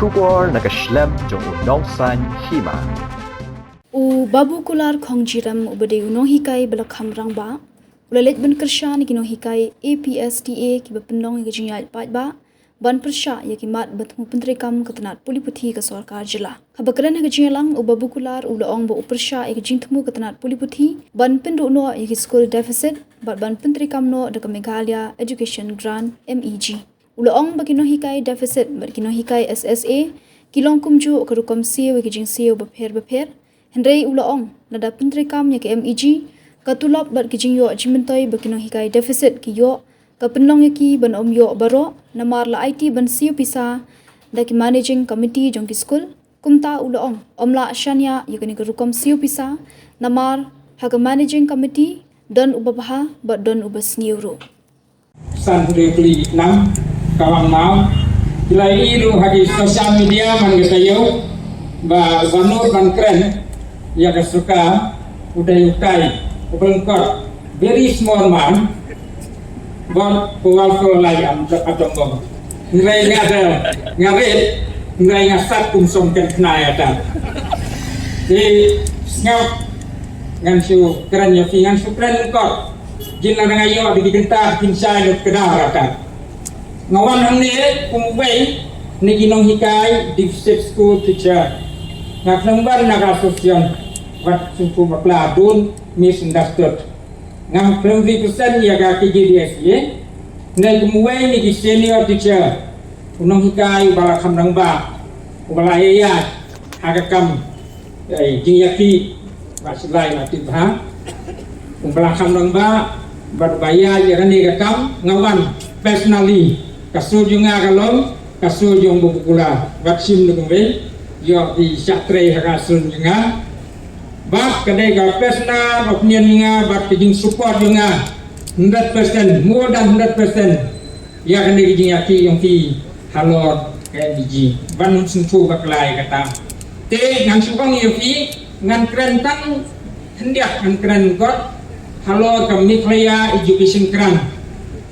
Shubor nakaslem jong unongsan Hima. Babu kular Khrong jiram ubade unohikai belakham rangba. Ulalet ban kershan kinohikai APSTA ki bapendong ki jinyal patba. Ban persya ya ki mat batmu pentrekam ketenat puliputhi ke sarkar jila. Habakran ha jinyalang babu kular ulaong ba upersya ya ki jintmu ketenat puliputhi. Ban pendu no ya ki school deficit ban pentrekam no de Meghalaya Education Grant MEG. Ulaong ba kinohikai deficit ba kinohikai SSA kilong kumju kerukam siu ki jing siu bapher Hendrai ulaong nada pentrekam ya ke MEG katulap bat kijing yo jimentoi bakino hikai deficit ki yo ka penlong ki ban om yo baro namar la IT ban siu pisa da ki managing committee jong ki school kumta ulaong omla shania ya kani rukam siu pisa namar ha managing committee dan ubabaha bat dan ubasniuro san puli nam kawang mau kilai iru hagi sosial media man gatayo ba banur ban kren ya kesuka udah yukai Lyngkot very small man but powerful like atong bom nilai ngada ngarit nilai ngasat kumsom ken Khnai ada di ngau ngan su keren ya ngan su keren Lyngkot jin na ngayo di gentar pinsai lut kedar ada ngawan hamni kumwei ni ginong hikai deficit school teacher ngak lembar naga sosial wat sumpu bakla dun misunderstood ngam 20% ya ga KGDS ye nai kumuai ni senior teacher unong hikai bala khamrang ba bala ya agakam jingyaki basilai mati ba bala khamrang ba berbaya ya ni gakam ngawan personally kasul junga galom kasul jong bukula vaksin dukung yo di syatre hakasun juga bak kedai ga personal opinion juga bak kijing support juga 100% more than 100% ya kedai kijing yaki yang ki halor kayak biji ban sunfu baklai kata te ngan supang yofi ngan keren tang hendak ngan keren got halor ka Meghalaya Education Grant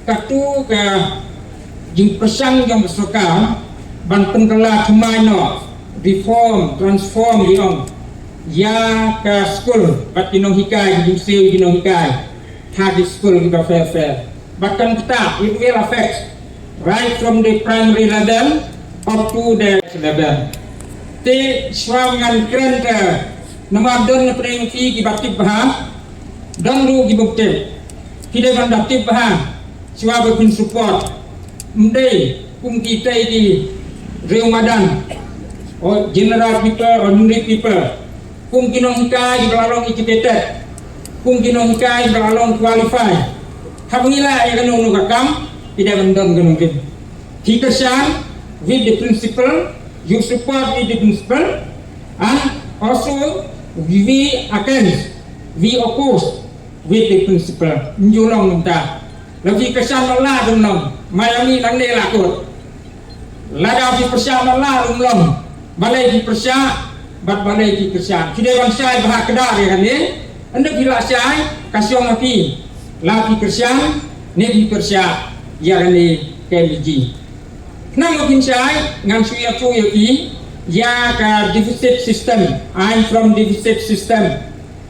katu ka jing persang yang bersuka ban pengkala Hima no reform, transform yung ya ke school bat kinong hikai jing siu kinong hikai hagi school kita fair bahkan kita it will affect right from the primary level up to the level te swangan keren ke nama don preng fi ki batip bah don ru ki bukte kide ban batip bah swa bin support mdei kum kita di Ramadan or general people or ordinary people kung kinong hikai belalong educated kung kinong hikai belalong qualified habangila ay ganun kakam tidak mendong ganun din hikasan with the principle you support with the principle and also we against we oppose with the principle njulong minta lagi kesan Allah dumnong mayami nang nelakot Lada di persya Allah dumnong balai di persya bat balai di persya kide bang sai bah kedar ya kan ni anda bila sai kasyong api la di persya ne di persya ya kan ni KBG nang mungkin sai ngan suya tu ya pi ya ka deficit system I'm from deficit system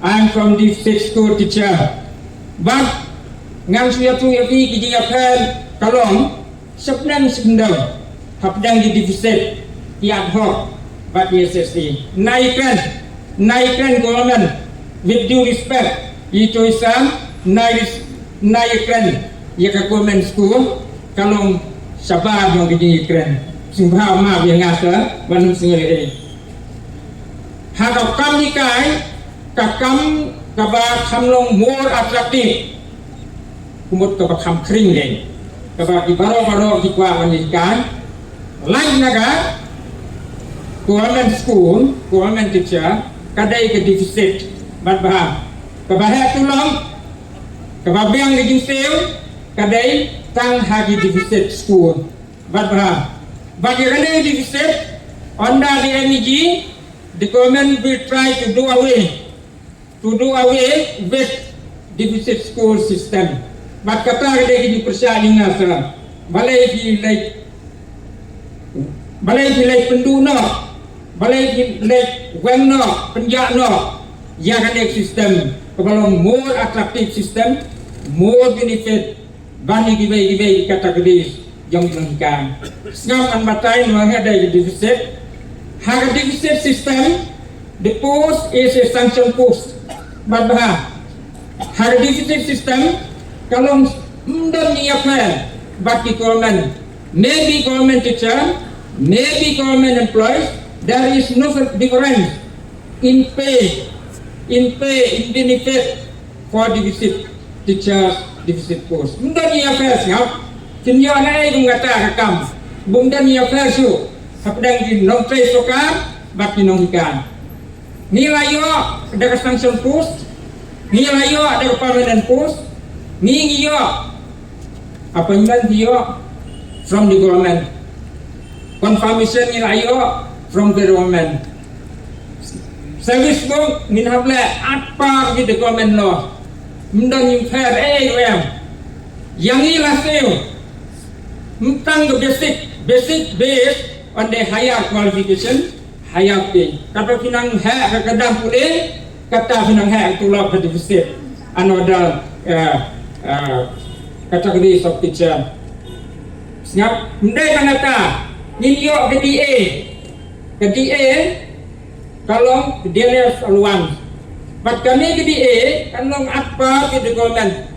I'm from deficit school teacher but ngan suya tu ya pi kiji akan kalong sebenang hapdang di deficit tiap hok but SSC naikkan government with due respect itu isam naikkan ya ke government school kalau sabar yang dijadikan sungguh maaf yang ngasa banum sendiri hak kami kai kakam kaba kamlong more attractive kumut kaba kam kring deh kaba di baro di kuah wanita lain naga government school, government teacher, kadai ke deficit, bat baham. Kabahaya tulong, kababiang lagi sale, kadai tang hagi deficit school, bat baham. Bagi kadai deficit, under the MEG, the government will try to do away with deficit school system. Bat kata kadai di persyaingan sa, balai di like balai hilai pendu no, balai hilai weng no, penjak no, yang ada sistem kalau more attractive system, more benefit, bani gibai kategori yang dilengkapi. Sekarang matai menghadap defisit, harga defisit system, the post is a sanction post, badbah. Harga defisit system kalau mendam ni apa, bagi government, maybe government teacher, maybe government employees, there is no difference in pay, in benefit for deficit teachers, deficit post. Mendam ni apa siap? Kinyo na ay kata kakam, bunda ni apa siu? Sapdang di non trace sokar, baki non ikan. Nilayo ada sanction post, nilayo ada permanent post, niyo appointment niyo from the government, confirmation nilayo from the government. Service book minhable apa di the government law, mendang yung fair yang ini lah seo. Tentang the basic based on the higher qualification, higher pay. Kata pinang hak kadang pulih, kata pinang hak tulak deficit. Another categories of teacher. Siap, mendai kata ninyo ke DA, kalau dia aluan. But kami ke DA, kalau apa ke government.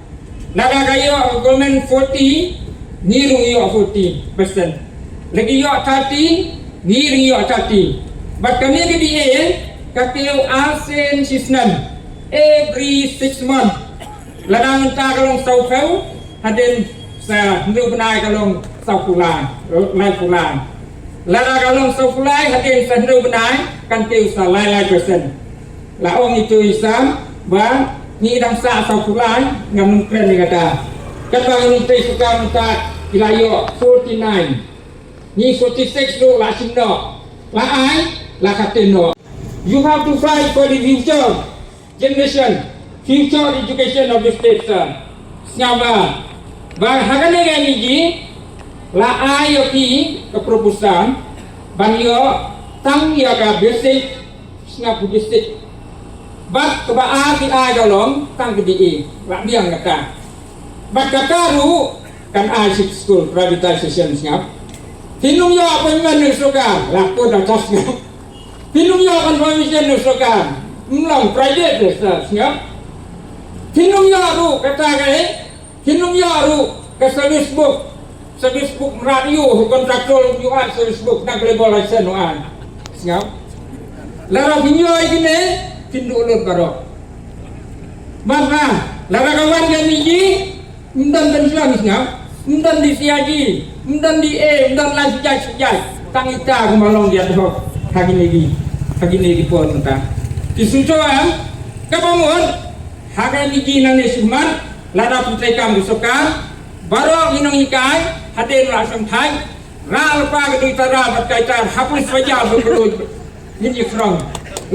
Lada kayo government 40. Ngirung yo 40%. Lagi yo 30, ngirung yo 30. But kami ke dia, katiyo ASEAN system every 6 months. Ladang entah kalong saufau, hadin sa hindu benai kalong saufulan, lai fulan. Ladang kalong saufulai, hadin sa hindu benai, kantiyo sa lai persen. Laong itu isam, ba, ngidang sa saufulai, ngamun kren ni kata. Kata nuntai suka minta ilayo 49 ni 46 do la simno la ai la kateno. You have to fight for the future generation, future education of the state, sir. Siapa bahagane gani ji la ai yoki ke proposal banyo tang ya ka basic singapu district bat ke ba ti ai galong tang ke di la biang kata. Bagkataru kan asik school privatization siap. Tinung yo appointment ni sokan, laku dah tas siap. Tinung yo confirmation ni sokan, mlang private siap. Tinung yo ru kata kai, tinung yo ru ke service book radio kontraktor yo an service book nak label license no an. Siap. Lara binyo ini tindu ulur barok. Mana? Lara kawan kami ni Mdan dan Islamnya, mdan di siaji, mdan di mdan lah sejak tang ita kumalong dia tu hari ni pun entah. Disusuan, kapamun, hari ni nang nesuman, lada putri kam gusukan, baru inong ikai, hadir langsung thai, lupa kedui tara berkaitan, hapus saja berkedui, ini Khrong,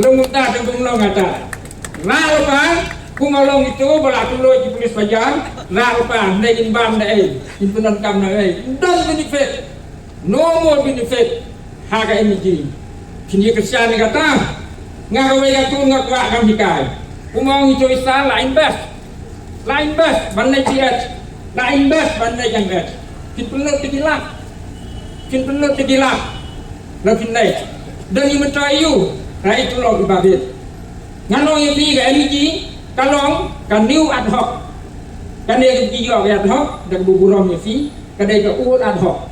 lumutah dan kumulong ada, lupa. Kumalong itu berlaku di polis pajar, lupa naik imbam naik, impunan kam naik, dan benefit, no more benefit, harga energi. Kini kerja ni kata, ngawai katu ngakwa kami kai. Kumalong itu isa lain best, bandai tiat, lain best bandai yang best. Impunan tegilak, lakin naik. Dan yang mencayu, itu loh ibadit. Nganong yang tiga energi. Kalong kan new ad hoc kan dia ketiga ad hoc dan buburom fi kan dia ke ad hoc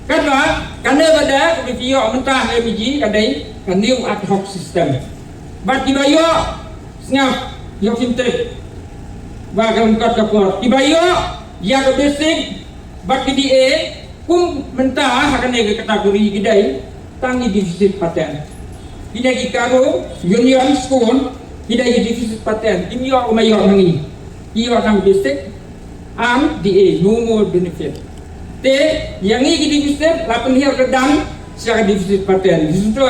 kan lah kan dia pada ketiga mentah MG kan dia kan new ad hoc system bat dibayo snap yo fintech ba kan kat kapor dibayo ya ke basic bat ke dia kum mentah kan dia kategori gidai tangi defisit paten ini karo union school tidak ada defisit paten. Ini yang mayor nangi. Ia akan basic, DA, no more benefit. Yang ini defisit, lapan hiar kedang, secara defisit paten. Di situ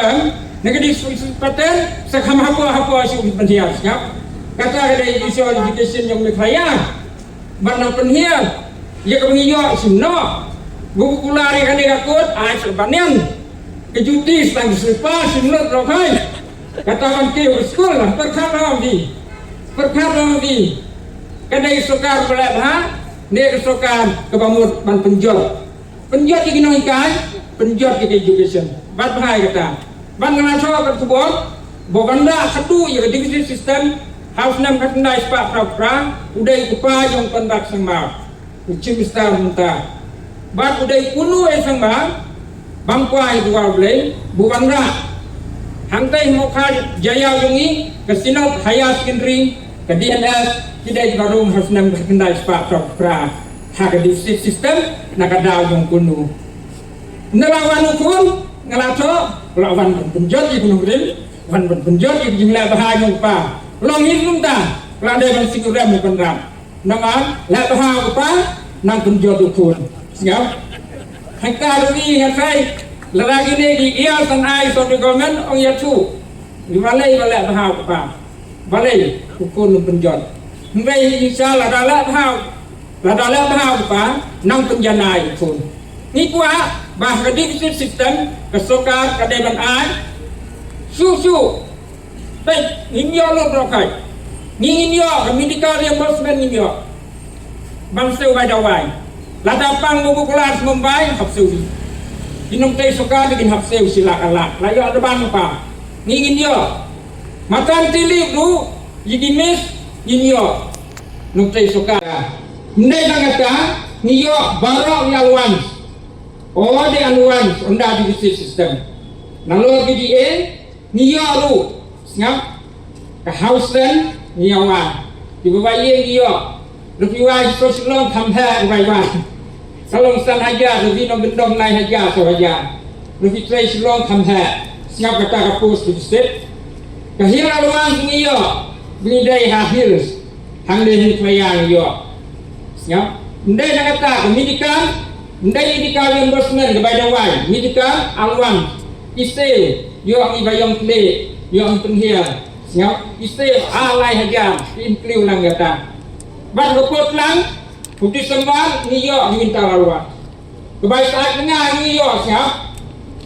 negara defisit paten, sekam apa asyik penhiar. Kata ada education yang berkaya, barang penhiar, ia kemengiyo simno, buku kulari kan dia kot, asyik banian, kejuti sang Lypa Sohmrit rokai kata ban ke sekolah perkhat lagi kadai sokar belak ha ne sokar ke bamut ban penjot di ginong ikan penjot ke education bat bahai kata ban ngana so ke sebut boganda satu ya divisi sistem house nam Khnai spa pra udai kupa jong pendak sangma ucim star munta bat udai kunu sangma bangkwai dua belai boganda hantai mokha jaya yungi ke sinop haya secondary ke DNS tidak baru harus nam Khnai spa pra hak divisi sistem nakadaw yung kuno nalawan ukun ngalato lawan penjot di gunung rim wan penjot di jumlah bahayong pa long hinung ta lada ban sikuram bukan ram nangan la bahayong pa nang penjot ukun siap hangka rugi ngasai lalagi ni di iya san ai so di government ong yatu di balai bahayong pa balai ukun penjot ngai insyaallah Lada apa nang penjanai pun. Ni kuah bah divisi sistem kesokar kadeban ai susu. Baik ninyo lo rokai. Ninyo medical reimbursement ninyo. Bangsa wadawai. Lada pang buku kelas Mumbai hapsu. Dinong tei sokar bikin hapsu silakalak. Layo ada ban apa? Ninyo. Matan tilip lu yigimis ninyo. Nong tei sokar. Ndai kata niyo barok ni aluan de aluan onda divisi sistem nalo BDA niyo alu ngap ka hausen niyo wa di bayi niyo lebih wai sosial kamha wai wa salong san haja lebih no gendong nai haja so haja lebih trai silong kamha ngap kata kapus di state kahir aluan niyo bidai hahil hang le playang niyo ya, ndai nak kata medical, ndai medical reimbursement kepada wai, medical aluan, istil, yo ang ibayong play, yo ang penghia, ya, istil alai haja, include lang kata. Bat report lang, putih sembal ni yo minta aluan. Kebaik saat tengah ni yo siap,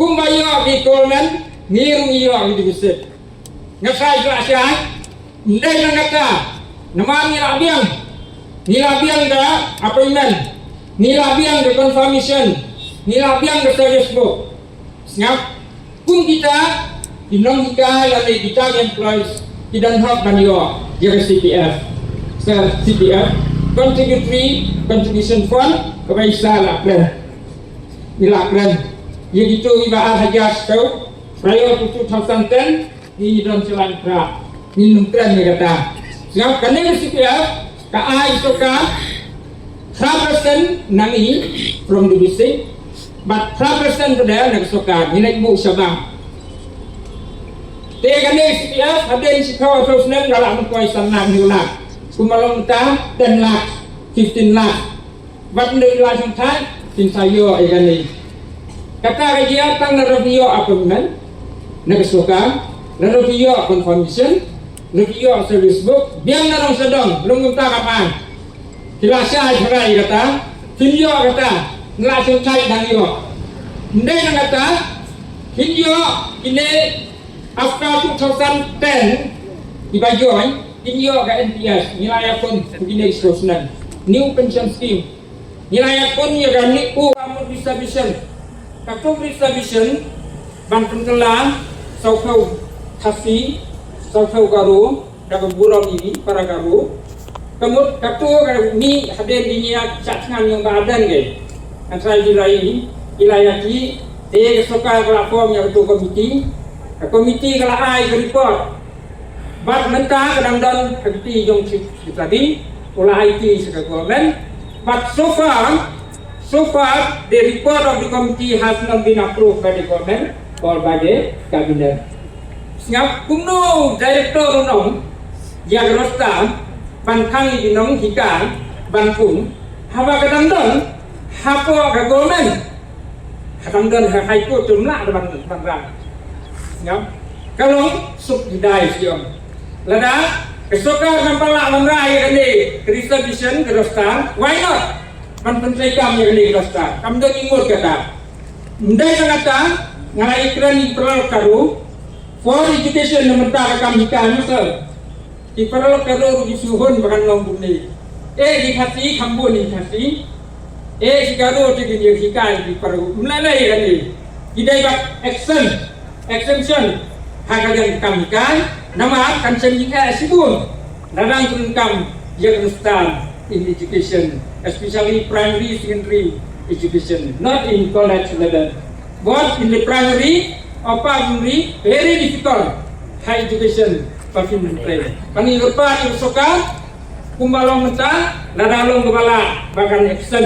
kumbayo di government, ngiru yo di visit. Ngasai jelaskan, ndai nak kata, nama ni abiang. Nilabiang da appointment, nilabiang da confirmation, nilabiang da service book. Siap? Kung kita dinong kita yang kita employees tidak hak banyo jadi CPF, CPF contributory contribution fund kebaisa lakren, nilakren. Yang itu ibarat haja setau, prior to 2010 ni dalam jalan kerap, ni nungkran ni kata. Siap? Kerana CPF Kaai soka 3% nangi from the basic, but 3% to there nag soka nilai bu sabang. Tega ni CPF ada di sikau terus nang dalam kuai sanang hilang. Kumalong ta 10 lakh, 15 lakh. But nilai sampai tin sayo ikan ni. Kata dia tang review appointment nag soka, review confirmation. Review service book, biang narong sedang, belum minta kapan. Jelasnya cerai kata, hinjo kata, ngelasung cai dan yo. Ndai nang kata, hinjo ini after 2010 dibajoy, hinjo ke NPS, nilai pun begini seterusnya. New pension scheme, nilai pun ya kan ni kamu distribution, kakung distribution, bantuan telah, saukau kasih. Saukau garu, dalam burung ini para garu. Kemudian katu ni hadir di niat cakngan yang badan ke. Antara ilayaki, kesukaan kelapom yang itu komiti kalau ai report. Bat mentah kadang-kadang komiti yang tadi, olah IT sebagai government. But so far the report of the committee has not been approved by the government or by the cabinet. Ngap kuno director nong yang rostam bangkang di nong hikan bangkung hawa kadang-kadang hapo ke government kadang-kadang hai ko jumlah bang ngap kalau sub didai siom lada kesoka nampala mamrai ini distribution ke rostam why not ban pensai kam yang ini rostam kam do ingur kata ndai kata ngai kren perlu karu for education mentara kami kan sir di perlu karu di suhun bahkan lombok ni di khasi khambun ni khasi si karu di gini hikai di perlu melalui kan ni idai bak exemption hakajan kami kan nama kan sendiri sibun darang turun kam yang stand in education especially primary secondary education not in college level but in the primary or primary very difficult high education pakai pani lupa ni soka kumbalong menta ladalong kepala bahkan action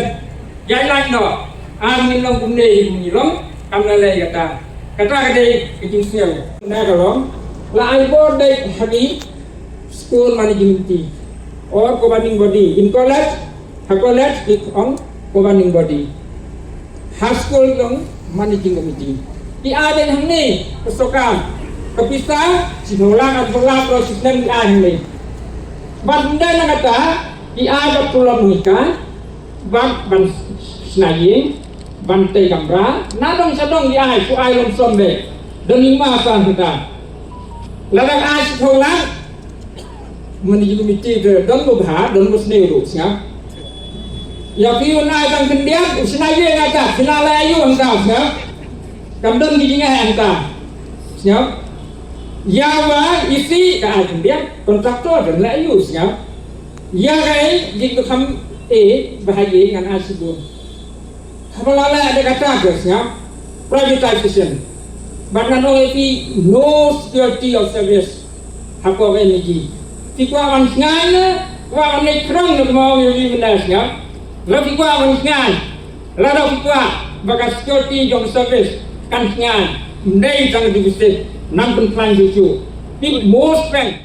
jalan no amin long kumne himilong kamnalai kata kadai kijing sel na kalong la ai bo dai hagi school management or governing body in college di Khrong governing body high school long managing committee di ada yang ni kesokan kepisah sinolang atau proses dan di ada ni banda nak kata di ada pulau nikah ban senayi bantai kamera nadong sadong di ai ku ai lom sombe dan lima san kita ladang ai sinolang managing committee don mubha don musneu ru siap ya piun ai tang kendian senayi ngata sinalayu engkau siap kamdon di jinga engkau siap Yawa isi ka dia kontraktor dan layu siap. Ya kai jika kam bahaya dengan asibun. Apalala ada kata ke siap privatization. Bahkan OAP no security of service. Apa energy. Tikwa wan ngana wa wan Khrong nak mau yang benar siap. Lalu tikwa wan ngan. Lalu tikwa bagai security of service kan ngan. Ndai sang divisit นั่นเป็นพลังจู่ๆที่ most strength